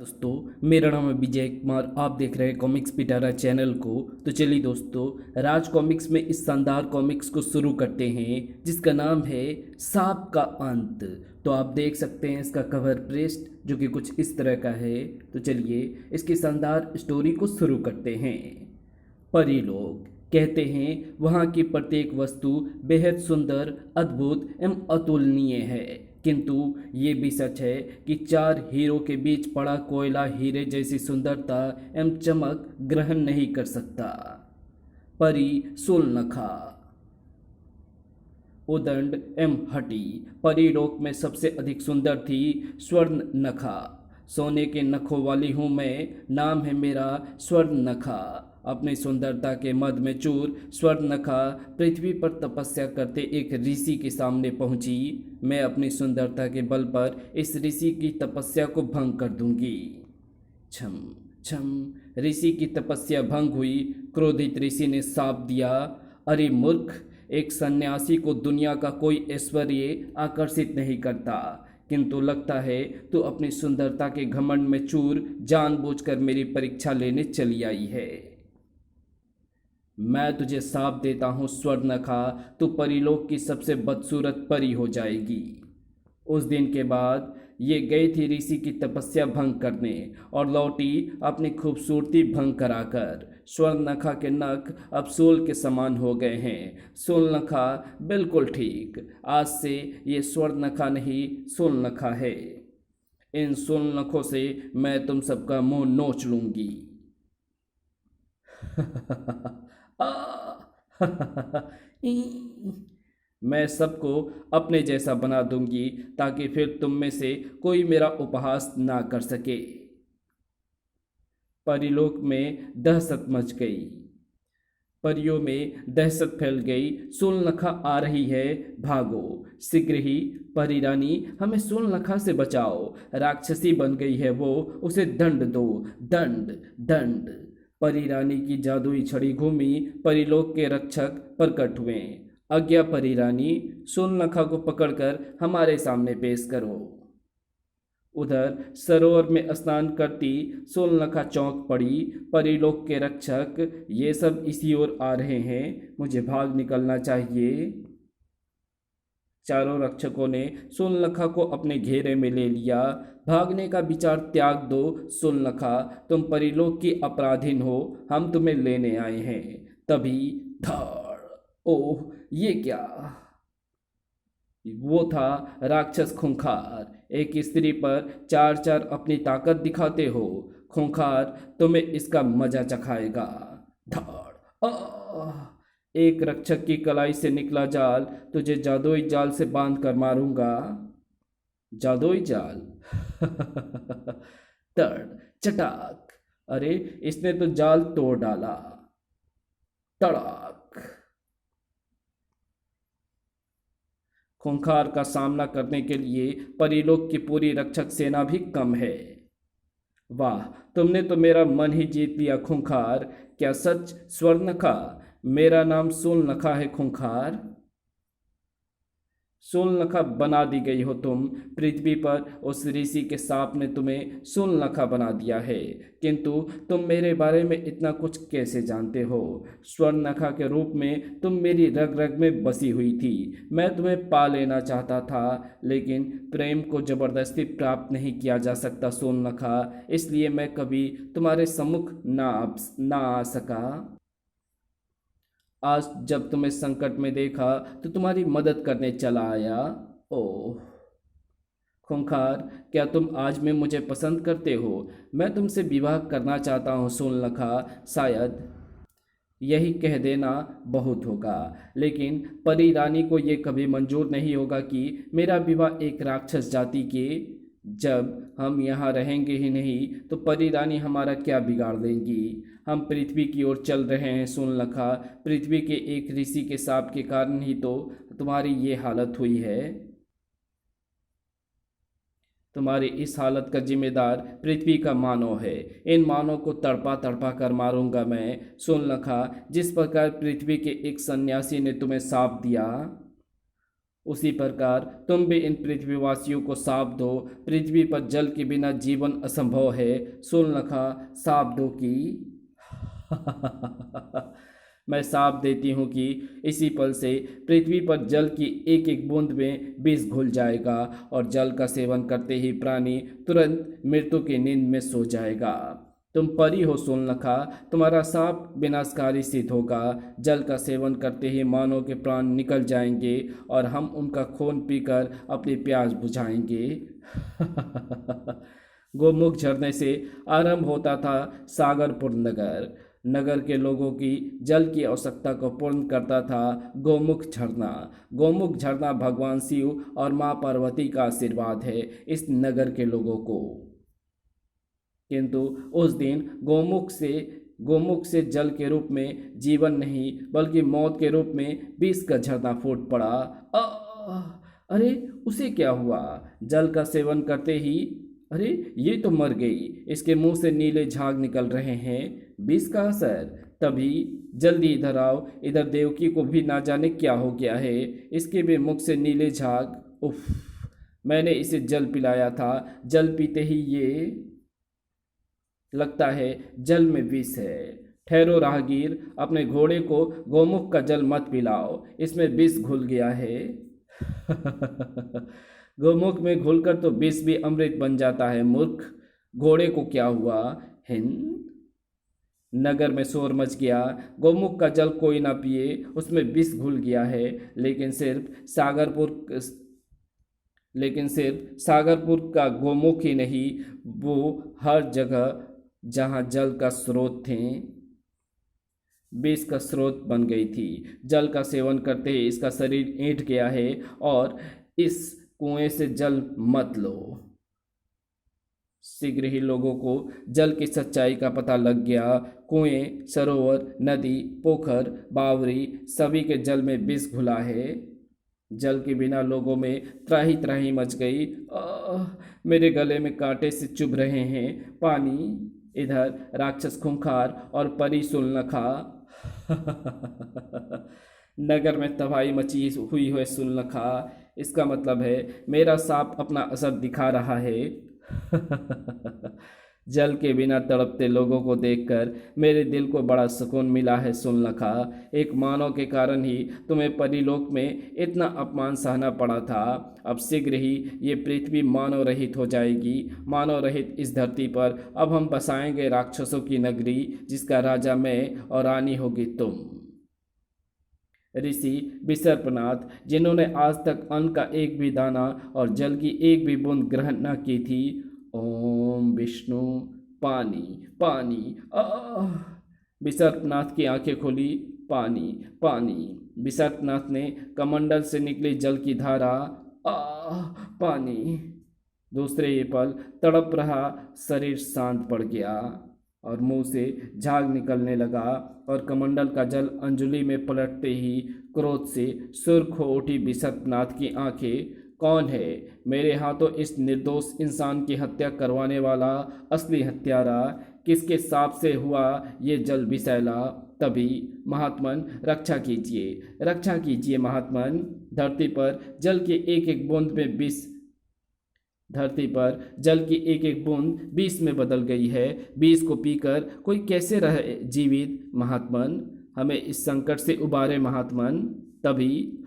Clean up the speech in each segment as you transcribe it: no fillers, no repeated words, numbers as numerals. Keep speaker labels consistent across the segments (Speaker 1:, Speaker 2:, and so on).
Speaker 1: दोस्तों, मेरा नाम है विजय कुमार। आप देख रहे हैं कॉमिक्स पिटारा चैनल को। तो चलिए दोस्तों, राज कॉमिक्स में इस शानदार कॉमिक्स को शुरू करते हैं जिसका नाम है सांप का अंत। तो आप देख सकते हैं इसका कवर पृष्ठ जो कि कुछ इस तरह का है। तो चलिए इसकी शानदार स्टोरी को शुरू करते हैं। परी लोग कहते हैं वहाँ की प्रत्येक वस्तु बेहद सुंदर, अद्भुत एवं अतुलनीय है, किंतु ये भी सच है कि चार हीरो के बीच पड़ा कोयला हीरे जैसी सुंदरता एवं चमक ग्रहण नहीं कर सकता। परी शूलनखा। उदंड एवं हटी परीलोक में सबसे अधिक सुंदर थी स्वर्ण नखा। सोने के नखों वाली हूँ मैं, नाम है मेरा स्वर्ण नखा। अपनी सुंदरता के मद में चूर स्वर्णनखा पृथ्वी पर तपस्या करते एक ऋषि के सामने पहुंची। मैं अपनी सुंदरता के बल पर इस ऋषि की तपस्या को भंग कर दूंगी। छम छम ऋषि की तपस्या भंग हुई। क्रोधित ऋषि ने शाप दिया, अरे मूर्ख, एक सन्यासी को दुनिया का कोई ऐश्वर्य आकर्षित नहीं करता, किंतु लगता है तू अपनी सुंदरता के घमंड में चूर जानबूझकर मेरी परीक्षा लेने चली आई है। मैं तुझे शाप देता हूँ स्वर्णनखा, तू परीलोक की सबसे बदसूरत परी हो जाएगी। उस दिन के बाद ये गई थी ऋषि की तपस्या भंग करने और लौटी अपनी खूबसूरती भंग कराकर। स्वर्णनखा के नख अब सोल के समान हो गए हैं। सोलनखा बिल्कुल ठीक, आज से ये स्वर्णनखा नहीं सोलनखा है। इन सोलनखों से मैं तुम सबका मुंह नोच लूंगी। मैं सबको अपने जैसा बना दूंगी ताकि फिर तुम में से कोई मेरा उपहास ना कर सके। परिलोक में दहशत मच गई। परियों में दहशत फैल गई। सोलनखा आ रही है, भागो शीघ्र ही। परी रानी, हमें सोलनखा से बचाओ, राक्षसी बन गई है वो, उसे दंड दो, दंड दंड। परी रानी की जादुई छड़ी घूमी। परिलोक के रक्षक प्रकट हुए। आज्ञा परी रानी, सोलनखा को पकड़कर हमारे सामने पेश करो। उधर सरोवर में स्नान करती सोलनखा चौंक पड़ी। परिलोक के रक्षक ये सब इसी ओर आ रहे हैं, मुझे भाग निकलना चाहिए। चारों रक्षकों ने सोलनखा को अपने घेरे में ले लिया। भागने का विचार त्याग दो सोलनखा, तुम परिलोक की अपराधीन हो, हम तुम्हें लेने आए हैं। तभी धड़, ओह ये क्या! वो था राक्षस खूंखार। एक स्त्री पर चार चार अपनी ताकत दिखाते हो, खूंखार तुम्हें इसका मजा चखाएगा। धड़, आह! एक रक्षक की कलाई से निकला जाल, तुझे जादुई जाल से बांध कर मारूंगा। जादुई जाल। तड़, चटाक, अरे इसने तो जाल तोड़ डाला। तड़ाक। खूंखार का सामना करने के लिए परिलोक की पूरी रक्षक सेना भी कम है। वाह, तुमने तो मेरा मन ही जीत लिया खूंखार। क्या सच स्वर्णनखा? मेरा नाम सोलनखा है खूंखार। सोलनखा बना दी गई हो तुम। पृथ्वी पर उस ऋषि के सांप ने तुम्हें सोलनखा बना दिया है, किंतु तुम मेरे बारे में इतना कुछ कैसे जानते हो? स्वर्णनखा के रूप में तुम मेरी रग रग में बसी हुई थी। मैं तुम्हें पा लेना चाहता था, लेकिन प्रेम को जबरदस्ती प्राप्त नहीं किया जा सकता सोलनखा, इसलिए मैं कभी तुम्हारे सम्मुख ना आ सका। आज जब तुम्हें संकट में देखा तो तुम्हारी मदद करने चला आया। ओह खूंखार, क्या तुम आज में मुझे पसंद करते हो? मैं तुमसे विवाह करना चाहता हूँ सोलनखा। शायद यही कह देना बहुत होगा, लेकिन परी रानी को यह कभी मंजूर नहीं होगा कि मेरा विवाह एक राक्षस जाति के। जब हम यहाँ रहेंगे ही नहीं तो परी रानी हमारा क्या बिगाड़ देंगी? हम पृथ्वी की ओर चल रहे हैं सोलनखा। पृथ्वी के एक ऋषि के शाप के कारण ही तो तुम्हारी ये हालत हुई है। तुम्हारी इस हालत का जिम्मेदार पृथ्वी का मानव है। इन मानव को तड़पा तड़पा कर मारूंगा मैं सोलनखा, जिस प्रकार पृथ्वी के एक सन्यासी ने तुम्हें शाप दिया। उसी प्रकार तुम भी इन पृथ्वीवासियों को साप दो। पृथ्वी पर जल के बिना जीवन असंभव है। शूर्पणखा, साप दो कि मैं साप देती हूँ कि इसी पल से पृथ्वी पर जल की एक एक बूंद में विष घुल जाएगा और जल का सेवन करते ही प्राणी तुरंत मृत्यु की नींद में सो जाएगा। तुम परी हो शूर्पणखा, तुम्हारा साप विनाशकारी सिद्ध होगा। जल का सेवन करते ही मानव के प्राण निकल जाएंगे और हम उनका खून पीकर अपनी प्यास बुझाएंगे। गोमुख झरने से आरंभ होता था सागरपुर नगर। नगर के लोगों की जल की आवश्यकता को पूर्ण करता था गोमुख झरना। गोमुख झरना भगवान शिव और माँ पार्वती का आशीर्वाद है इस नगर के लोगों को। किंतु उस दिन गोमुख से जल के रूप में जीवन नहीं बल्कि मौत के रूप में विष का झरना फूट पड़ा। अरे उसे क्या हुआ? जल का सेवन करते ही अरे ये तो मर गई, इसके मुंह से नीले झाग निकल रहे हैं, विष का असर। तभी जल्दी इधर आओ, इधर देवकी को भी ना जाने क्या हो गया है, इसके भी मुख से नीले झाग। उफ, मैंने इसे जल पिलाया था, जल पीते ही ये लगता है जल में विष है। ठहरो राहगीर, अपने घोड़े को गोमुख का जल मत पिलाओ, इसमें विष घुल गया है। गोमुख में घुलकर तो विष भी अमृत बन जाता है मूर्ख। घोड़े को क्या हुआ? हिंद नगर में शोर मच गया। गोमुख का जल कोई ना पिए, उसमें विष घुल गया है। लेकिन सिर्फ सागरपुर का गोमुख ही नहीं, वो हर जगह जहाँ जल का स्रोत थे विष का स्रोत बन गई थी। जल का सेवन करते ही इसका शरीर ऐंठ गया है और इस कुएं से जल मत लो। शीघ्र ही लोगों को जल की सच्चाई का पता लग गया। कुएं, सरोवर, नदी, पोखर, बावरी सभी के जल में विष घुला है। जल के बिना लोगों में त्राही त्राही मच गई। मेरे गले में कांटे से चुभ रहे हैं। पानी। इधर राक्षस खूंखार और परी शूर्पणखा। नगर में तबाही मची हुई है शूर्पणखा। इसका मतलब है मेरा सांप अपना असर दिखा रहा है। जल के बिना तड़पते लोगों को देखकर मेरे दिल को बड़ा सुकून मिला है शूर्पणखा। एक मानव के कारण ही तुम्हें परीलोक में इतना अपमान सहना पड़ा था। अब शीघ्र ही ये पृथ्वी मानव रहित हो जाएगी। मानव रहित इस धरती पर अब हम बसाएंगे राक्षसों की नगरी, जिसका राजा मैं और रानी होगी तुम। ऋषि विसर्पनाथ, जिन्होंने आज तक अन्न का एक भी दाना और जल की एक भी बूंद ग्रहण न की थी, ओम विष्णु। पानी पानी। विसर्पनाथ की आंखें खुली। पानी पानी। विसर्पनाथ ने कमंडल से निकली जल की धारा। पानी। दूसरे ही पल तड़प रहा शरीर शांत पड़ गया और मुंह से झाग निकलने लगा और कमंडल का जल अंजलि में पलटते ही क्रोध से सुर्ख हो उठी विसर्पनाथ की आंखें। कौन है मेरे हाथों इस निर्दोष इंसान की हत्या करवाने वाला असली हत्यारा? किसके साप से हुआ ये जल विषैला? तभी महात्मन, रक्षा कीजिए महात्मन। धरती पर जल की एक एक बूंद विष में बदल गई है। विष को पीकर कोई कैसे रहे जीवित महात्मन? हमें इस संकट से उबारे महात्मन। तभी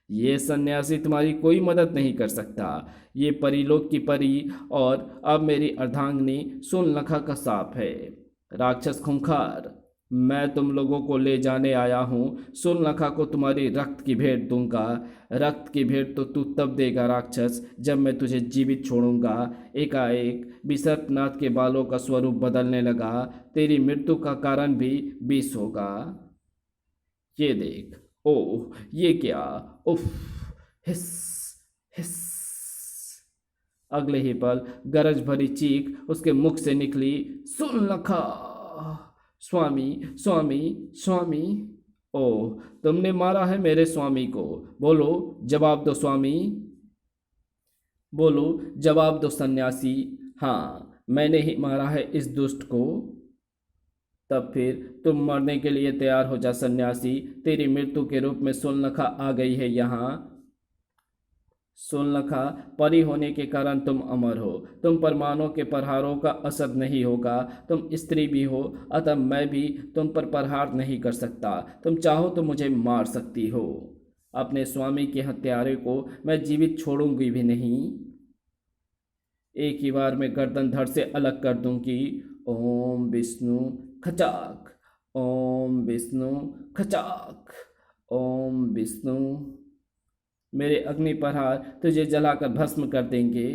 Speaker 1: ये सन्यासी तुम्हारी कोई मदद नहीं कर सकता। ये परीलोक की परी और अब मेरी अर्धांगिनी शूर्पणखा का साप है। राक्षस खूंखार, मैं तुम लोगों को ले जाने आया हूँ। शूर्पणखा को तुम्हारी रक्त की भेंट दूंगा। रक्त की भेंट तो तू तब देगा राक्षस, जब मैं तुझे जीवित छोड़ूंगा। एकाएक विसर्पनाथ के बालों का स्वरूप बदलने लगा। तेरी मृत्यु का कारण भी विष होगा। ये देख। ओह, ये क्या? उफ, हिस हिस। अगले ही पल गरज भरी चीख उसके मुख से निकली। शूर्पणखा, स्वामी स्वामी स्वामी। ओह, तुमने मारा है मेरे स्वामी को। बोलो जवाब दो स्वामी, बोलो जवाब दो सन्यासी। हाँ, मैंने ही मारा है इस दुष्ट को। तब फिर तुम मरने के लिए तैयार हो जा सन्यासी। तेरी मृत्यु के रूप में सूर्पनखा आ गई है यहाँ। सूर्पनखा परी होने के कारण तुम अमर हो। तुम पर मानव के प्रहारों का असर नहीं होगा। तुम स्त्री भी हो, अतः मैं भी तुम पर प्रहार नहीं कर सकता। तुम चाहो तो मुझे मार सकती हो। अपने स्वामी के हत्यारे को मैं जीवित छोड़ूंगी भी नहीं। एक ही बार में गर्दन धड़ से अलग कर दूंगी। ओम विष्णु खचाक, ओम विष्णु खचाक, ओम विष्णु। मेरे अग्नि प्रहार तुझे जलाकर भस्म कर देंगे।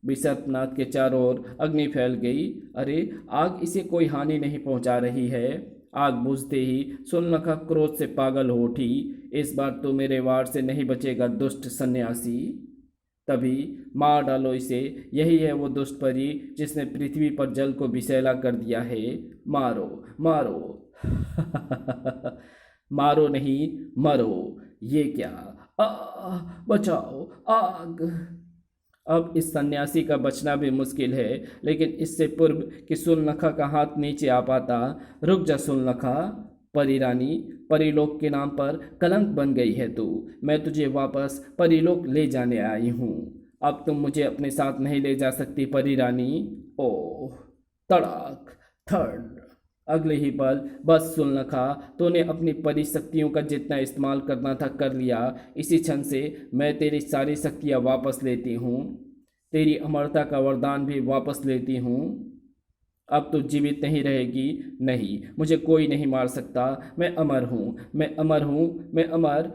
Speaker 1: विश्वनाथ के चारों ओर अग्नि फैल गई। अरे आग इसे कोई हानि नहीं पहुंचा रही है। आग बुझते ही सूर्पनखा क्रोध से पागल हो उठी। इस बार तो मेरे वार से नहीं बचेगा दुष्ट सन्यासी। तभी मार डालो इसे। यही है वो दुष्ट परी जिसने पृथ्वी पर जल को विषैला कर दिया है। मारो मारो। मारो नहीं, मरो। ये क्या? बचाओ, आग। अब इस सन्यासी का बचना भी मुश्किल है, लेकिन इससे पूर्व कि सूर्पनखा का हाथ नीचे आ पाता। रुक जा सूर्पनखा। परी रानी, परीलोक के नाम पर कलंक बन गई है तू। मैं तुझे वापस परीलोक ले जाने आई हूँ। अब तुम मुझे अपने साथ नहीं ले जा सकती परी रानी। ओह! तड़ाक, थड़। अगले ही पल बस सूर्पनखा, तूने अपनी परी शक्तियों का जितना इस्तेमाल करना था कर लिया। इसी क्षण से मैं तेरी सारी शक्तियाँ वापस लेती हूँ। तेरी अमरता का वरदान भी वापस लेती हूँ। अब तू जीवित नहीं रहेगी। नहीं, मुझे कोई नहीं मार सकता। मैं अमर हूँ, मैं अमर हूँ, मैं अमर।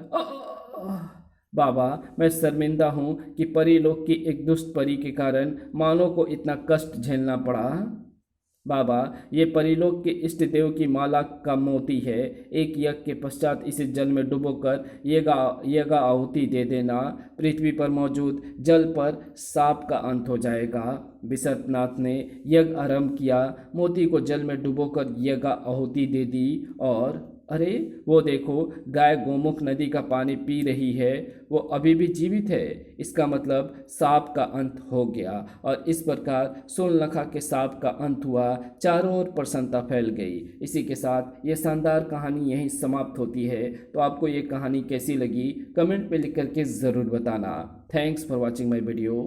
Speaker 1: बाबा, मैं शर्मिंदा हूँ कि परीलोक की एक दुष्ट परी के कारण मानव को इतना कष्ट झेलना पड़ा। बाबा, ये परीलोक के इष्ट देव की माला का मोती है। एक यज्ञ के पश्चात इसे जल में डुबोकर यज्ञ आहुति दे देना। पृथ्वी पर मौजूद जल पर साप का अंत हो जाएगा। विश्वनाथ ने यज्ञ आरंभ किया, मोती को जल में डुबोकर यज्ञ आहुति दे दी। और अरे वो देखो, गाय गोमुख नदी का पानी पी रही है। वो अभी भी जीवित है। इसका मतलब सांप का अंत हो गया। और इस प्रकार सूर्पनखा के सांप का अंत हुआ। चारों ओर प्रसन्नता फैल गई। इसी के साथ ये शानदार कहानी यहीं समाप्त होती है। तो आपको ये कहानी कैसी लगी कमेंट पे लिख करके ज़रूर बताना। Thanks for watching my video.